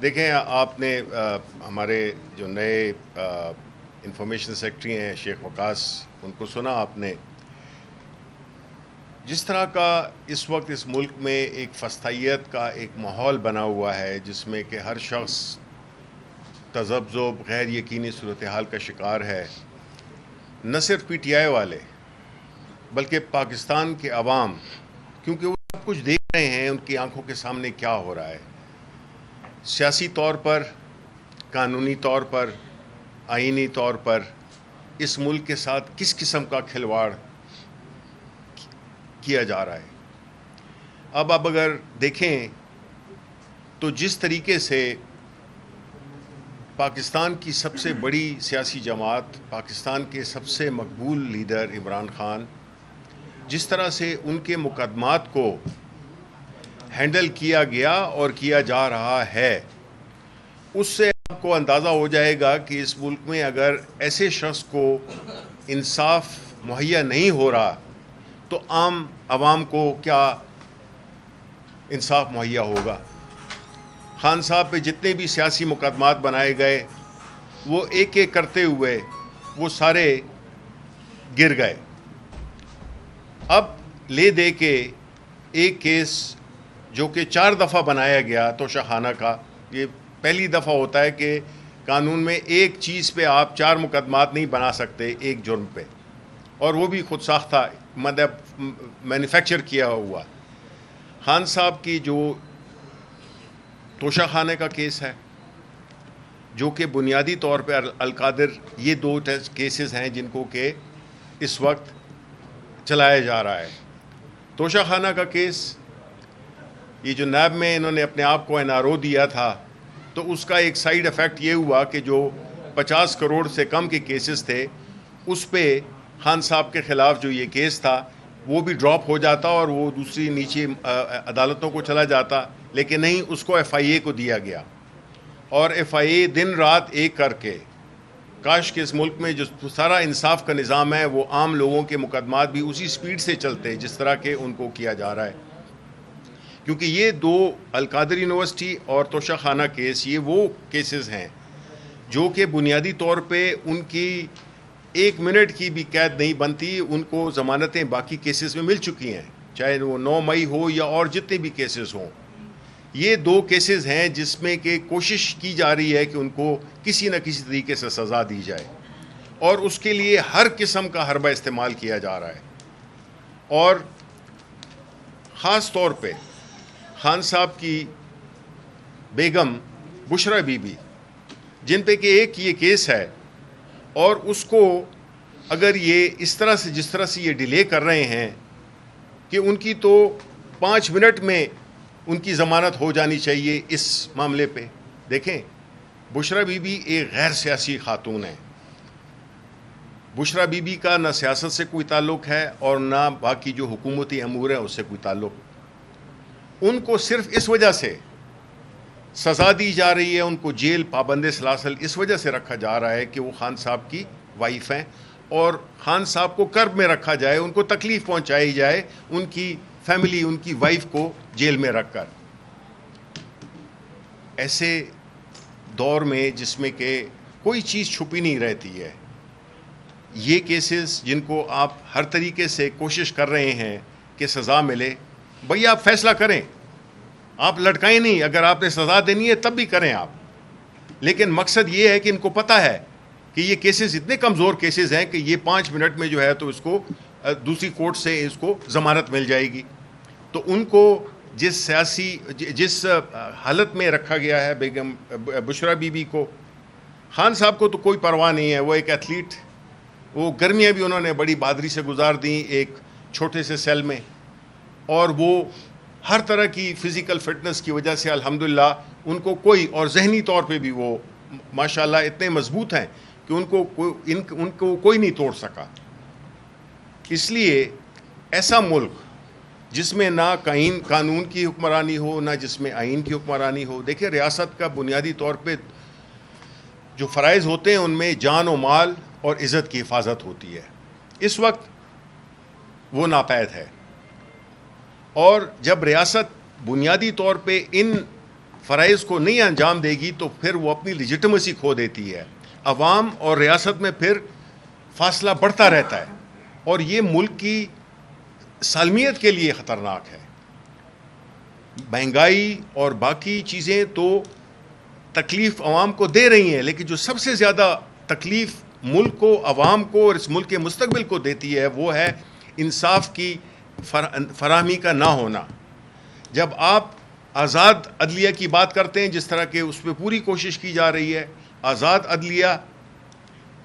دیکھیں آپ نے ہمارے جو نئے انفارمیشن سیکرٹری ہیں شیخ وقاص، ان کو سنا آپ نے. جس طرح کا اس وقت اس ملک میں ایک فسطائیت کا ایک ماحول بنا ہوا ہے جس میں کہ ہر شخص تذبذب غیر یقینی صورتحال کا شکار ہے. نہ صرف پی ٹی آئی والے بلکہ پاکستان کے عوام، کیونکہ وہ سب کچھ دیکھ رہے ہیں، ان کی آنکھوں کے سامنے کیا ہو رہا ہے سیاسی طور پر، قانونی طور پر، آئینی طور پر اس ملک کے ساتھ کس قسم کا کھلواڑ کیا جا رہا ہے. اب آپ اگر دیکھیں تو جس طریقے سے پاکستان کی سب سے بڑی سیاسی جماعت، پاکستان کے سب سے مقبول لیڈر عمران خان، جس طرح سے ان کے مقدمات کو ہینڈل کیا گیا اور کیا جا رہا ہے، اس سے آپ کو اندازہ ہو جائے گا کہ اس ملک میں اگر ایسے شخص کو انصاف مہیا نہیں ہو رہا تو عام عوام کو کیا انصاف مہیا ہوگا. خان صاحب پہ جتنے بھی سیاسی مقدمات بنائے گئے وہ ایک ایک کرتے ہوئے وہ سارے گر گئے. اب لے دے کے ایک کیس جو کہ 4 دفعہ بنایا گیا توشہ خانہ کا، یہ پہلی دفعہ ہوتا ہے کہ قانون میں ایک چیز پہ آپ 4 مقدمات نہیں بنا سکتے ایک جرم پہ، اور وہ بھی خود ساختہ، مطلب مینوفیکچر کیا ہوا. خان صاحب کی جو توشہ خانے کا کیس ہے، جو کہ بنیادی طور پہ القادر، یہ 2 کیسز ہیں جن کو کہ اس وقت چلایا جا رہا ہے. توشہ خانہ کا کیس، یہ جو نیب میں انہوں نے اپنے آپ کو این آر او دیا تھا، تو اس کا ایک سائیڈ ایفیکٹ یہ ہوا کہ جو 50 کروڑ سے کم کے کیسز تھے اس پہ خان صاحب کے خلاف جو یہ کیس تھا وہ بھی ڈراپ ہو جاتا اور وہ دوسری نیچے عدالتوں کو چلا جاتا، لیکن نہیں، اس کو ایف آئی اے کو دیا گیا. اور ایف آئی اے دن رات ایک کر کے، کاش کہ اس ملک میں جو سارا انصاف کا نظام ہے وہ عام لوگوں کے مقدمات بھی اسی سپیڈ سے چلتے جس طرح کے ان کو کیا جا رہا ہے. کیونکہ یہ 2 القادر یونیورسٹی اور توشہ خانہ کیس، یہ وہ کیسز ہیں جو کہ بنیادی طور پہ ان کی 1 منٹ کی بھی قید نہیں بنتی. ان کو ضمانتیں باقی کیسز میں مل چکی ہیں، چاہے وہ 9 مئی ہو یا اور جتنے بھی کیسز ہوں. یہ 2 کیسز ہیں جس میں کہ کوشش کی جا رہی ہے کہ ان کو کسی نہ کسی طریقے سے سزا دی جائے، اور اس کے لیے ہر قسم کا حربہ استعمال کیا جا رہا ہے. اور خاص طور پہ خان صاحب کی بیگم بشرا بی بی، جن پہ کہ ایک یہ کیس ہے، اور اس کو اگر یہ اس طرح سے، جس طرح سے یہ ڈیلے کر رہے ہیں کہ ان کی تو 5 منٹ میں ان کی ضمانت ہو جانی چاہیے اس معاملے پہ. دیکھیں، بشرا بی بی ایک غیر سیاسی خاتون ہے. بشرا بی بی کا نہ سیاست سے کوئی تعلق ہے اور نہ باقی جو حکومتی امور ہیں اس سے کوئی تعلق. ان کو صرف اس وجہ سے سزا دی جا رہی ہے، ان کو جیل پابند سلاسل اس وجہ سے رکھا جا رہا ہے کہ وہ خان صاحب کی وائف ہیں، اور خان صاحب کو کرب میں رکھا جائے، ان کو تکلیف پہنچائی جائے، ان کی فیملی، ان کی وائف کو جیل میں رکھ کر. ایسے دور میں جس میں کہ کوئی چیز چھپی نہیں رہتی ہے، یہ کیسز جن کو آپ ہر طریقے سے کوشش کر رہے ہیں کہ سزا ملے، بھئی آپ فیصلہ کریں، آپ لٹکائیں نہیں. اگر آپ نے سزا دینی ہے تب بھی کریں آپ، لیکن مقصد یہ ہے کہ ان کو پتہ ہے کہ یہ کیسز اتنے کمزور کیسز ہیں کہ یہ 5 منٹ میں جو ہے تو اس کو دوسری کورٹ سے اس کو ضمانت مل جائے گی. تو ان کو جس حالت میں رکھا گیا ہے بیگم بشرا بی بی کو، خان صاحب کو تو کوئی پرواہ نہیں ہے، وہ ایک ایتھلیٹ، وہ گرمیاں بھی انہوں نے بڑی بہادری سے گزار دیں ایک چھوٹے سے سیل میں، اور وہ ہر طرح کی فزیکل فٹنس کی وجہ سے الحمدللہ ان کو کوئی، اور ذہنی طور پہ بھی وہ ماشاءاللہ اتنے مضبوط ہیں کہ ان کو کوئی نہیں توڑ سکا. اس لیے ایسا ملک جس میں نہ قانون کی حکمرانی ہو، نہ جس میں آئین کی حکمرانی ہو. دیکھیں، ریاست کا بنیادی طور پہ جو فرائض ہوتے ہیں ان میں جان و مال اور عزت کی حفاظت ہوتی ہے. اس وقت وہ ناپید ہے، اور جب ریاست بنیادی طور پہ ان فرائض کو نہیں انجام دے گی تو پھر وہ اپنی لیجٹمیسی کھو دیتی ہے. عوام اور ریاست میں پھر فاصلہ بڑھتا رہتا ہے اور یہ ملک کی سالمیت کے لیے خطرناک ہے. مہنگائی اور باقی چیزیں تو تکلیف عوام کو دے رہی ہیں, لیکن جو سب سے زیادہ تکلیف ملک کو, عوام کو اور اس ملک کے مستقبل کو دیتی ہے وہ ہے انصاف کی فراہمی کا نہ ہونا. جب آپ آزاد عدلیہ کی بات کرتے ہیں, جس طرح کہ اس پہ پوری کوشش کی جا رہی ہے, آزاد عدلیہ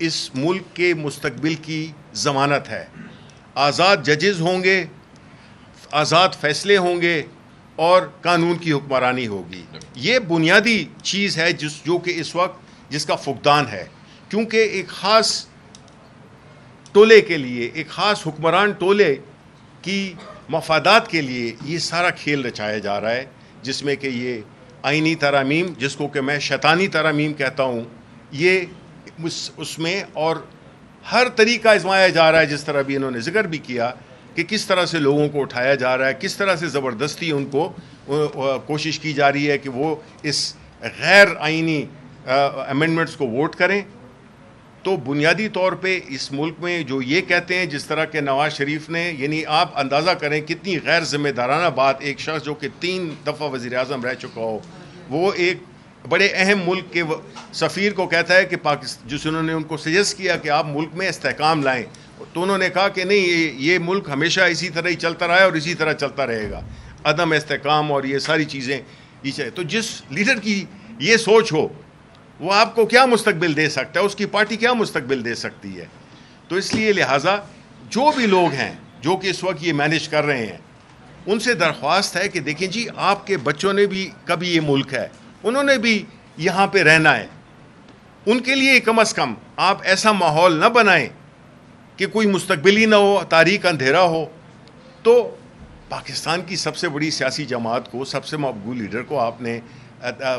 اس ملک کے مستقبل کی ضمانت ہے. آزاد ججز ہوں گے, آزاد فیصلے ہوں گے اور قانون کی حکمرانی ہوگی. یہ بنیادی چیز ہے جو کہ اس وقت جس کا فقدان ہے, کیونکہ ایک خاص ٹولے کے لیے, ایک خاص حکمران ٹولے کی مفادات کے لیے یہ سارا کھیل رچایا جا رہا ہے, جس میں کہ یہ آئینی ترامیم, جس کو کہ میں شیطانی ترامیم کہتا ہوں, یہ اس میں اور ہر طریقہ آزمایا جا رہا ہے. جس طرح بھی انہوں نے ذکر بھی کیا کہ کس طرح سے لوگوں کو اٹھایا جا رہا ہے, کس طرح سے زبردستی ان کو کوشش کی جا رہی ہے کہ وہ اس غیر آئینی امینڈمنٹس کو ووٹ کریں. تو بنیادی طور پہ اس ملک میں جو یہ کہتے ہیں, جس طرح کہ نواز شریف نے, یعنی آپ اندازہ کریں کتنی غیر ذمہ دارانہ بات, ایک شخص جو کہ 3 دفعہ وزیر اعظم رہ چکا ہو, وہ ایک بڑے اہم ملک کے سفیر کو کہتا ہے کہ جس انہوں نے ان کو سجیسٹ کیا کہ آپ ملک میں استحکام لائیں, تو انہوں نے کہا کہ نہیں, یہ ملک ہمیشہ اسی طرح ہی چلتا رہا ہے اور اسی طرح چلتا رہے گا, عدم استحکام اور یہ ساری چیزیں پیچھے. تو جس لیڈر کی یہ سوچ ہو وہ آپ کو کیا مستقبل دے سکتا ہے, اس کی پارٹی کیا مستقبل دے سکتی ہے. تو اس لیے لہٰذا جو بھی لوگ ہیں جو کہ اس وقت یہ مینیج کر رہے ہیں, ان سے درخواست ہے کہ دیکھیں جی, آپ کے بچوں نے بھی کبھی یہ ملک ہے, انہوں نے بھی یہاں پہ رہنا ہے, ان کے لیے کم از کم آپ ایسا ماحول نہ بنائیں کہ کوئی مستقبل ہی نہ ہو, تاریک اندھیرا ہو. تو پاکستان کی سب سے بڑی سیاسی جماعت کو, سب سے مقبول لیڈر کو آپ نے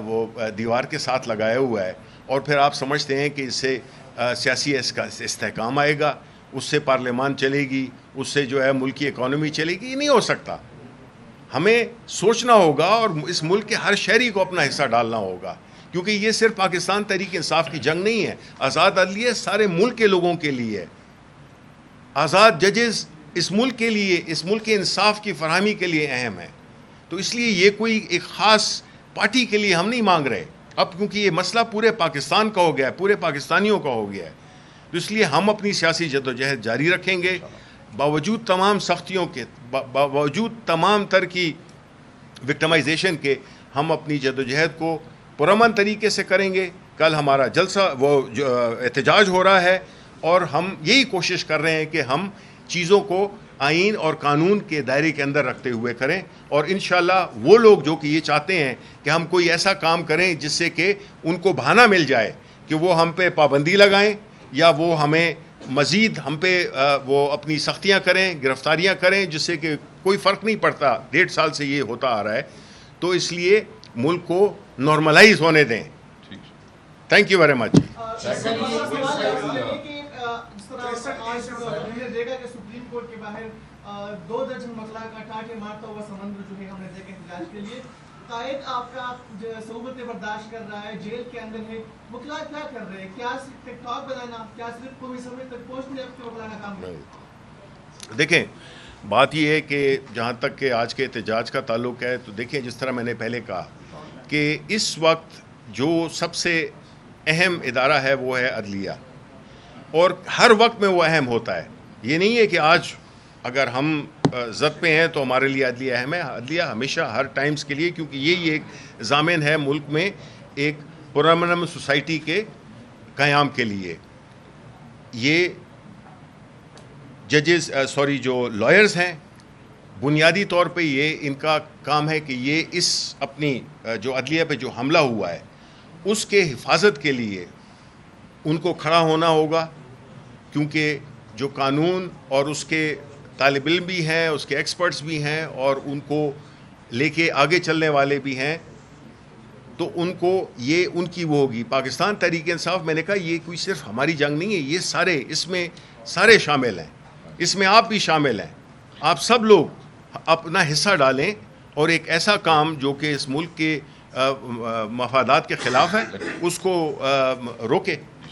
وہ دیوار کے ساتھ لگایا ہوا ہے, اور پھر آپ سمجھتے ہیں کہ اس سے سیاسی استحکام آئے گا, اس سے پارلیمان چلے گی, اس سے جو ہے ملک کی اکانومی چلے گی. یہ نہیں ہو سکتا. ہمیں سوچنا ہوگا اور اس ملک کے ہر شہری کو اپنا حصہ ڈالنا ہوگا, کیونکہ یہ صرف پاکستان تحریک انصاف کی جنگ نہیں ہے. آزاد عدلیہ سارے ملک کے لوگوں کے لیے ہے. آزاد ججز اس ملک کے لیے, اس ملک کے انصاف کی فراہمی کے لیے اہم ہے. تو اس لیے یہ کوئی ایک خاص پارٹی کے لیے ہم نہیں مانگ رہے اب, کیونکہ یہ مسئلہ پورے پاکستان کا ہو گیا ہے, پورے پاکستانیوں کا ہو گیا ہے. تو اس لیے ہم اپنی سیاسی جدوجہد جاری رکھیں گے, باوجود تمام سختیوں کے, باوجود تمام تر کی وکٹمائزیشن کے. ہم اپنی جدوجہد کو پرامن طریقے سے کریں گے. کل ہمارا جلسہ, وہ جو احتجاج ہو رہا ہے, اور ہم یہی کوشش کر رہے ہیں کہ ہم چیزوں کو آئین اور قانون کے دائرے کے اندر رکھتے ہوئے کریں. اور انشاءاللہ وہ لوگ جو کہ یہ چاہتے ہیں کہ ہم کوئی ایسا کام کریں جس سے کہ ان کو بہانہ مل جائے کہ وہ ہم پہ پابندی لگائیں یا وہ ہمیں مزید ہم پہ وہ اپنی سختیاں کریں, گرفتاریاں کریں, جس سے کہ کوئی فرق نہیں پڑتا. 1.5 سال سے یہ ہوتا آ رہا ہے. تو اس لیے ملک کو نارملائز ہونے دیں. Thank you very much. Supreme court کے باہر 2 درجن مطلع کا ٹاٹے مارتا ہوا سمندر جو ہے ہم نے دیکھا احتجاج کے لیے. قائد آپ کا صحبت برداشت کر رہا ہے, جیل کے اندر ہے, وکلا کیا کر رہے ہیں؟ کیا صرف ٹک ٹاک بنانا, کیا صرف کوئی سمجھ تک پہنچنے آپ کے وکلا کا کام ہے؟ دیکھیں, بات یہ ہے کہ جہاں تک کہ آج کے احتجاج کا تعلق ہے, تو دیکھیں جس طرح میں نے پہلے کہا کہ اس وقت جو سب سے اہم ادارہ ہے وہ ہے عدلیہ, اور ہر وقت میں وہ اہم ہوتا ہے. یہ نہیں ہے کہ آج اگر ہم زد پہ ہیں تو ہمارے لیے عدلیہ اہم ہے. عدلیہ ہمیشہ ہر ٹائمز کے لیے, کیونکہ یہی ایک ضامن ہے ملک میں ایک پرامن سوسائٹی کے قیام کے لیے. یہ ججز جو لائرز ہیں, بنیادی طور پہ یہ ان کا کام ہے کہ یہ اس اپنی جو عدلیہ پہ جو حملہ ہوا ہے اس کے حفاظت کے لیے ان کو کھڑا ہونا ہوگا, کیونکہ جو قانون اور اس کے طالب علم بھی ہیں, اس کے ایکسپرٹس بھی ہیں, اور ان کو لے کے آگے چلنے والے بھی ہیں. تو ان کو یہ ان کی وہ ہوگی. پاکستان تحریک انصاف, میں نے کہا یہ کوئی صرف ہماری جنگ نہیں ہے, یہ سارے اس میں سارے شامل ہیں, اس میں آپ بھی شامل ہیں. آپ سب لوگ اپنا حصہ ڈالیں اور ایک ایسا کام جو کہ اس ملک کے مفادات کے خلاف ہے اس کو روکے.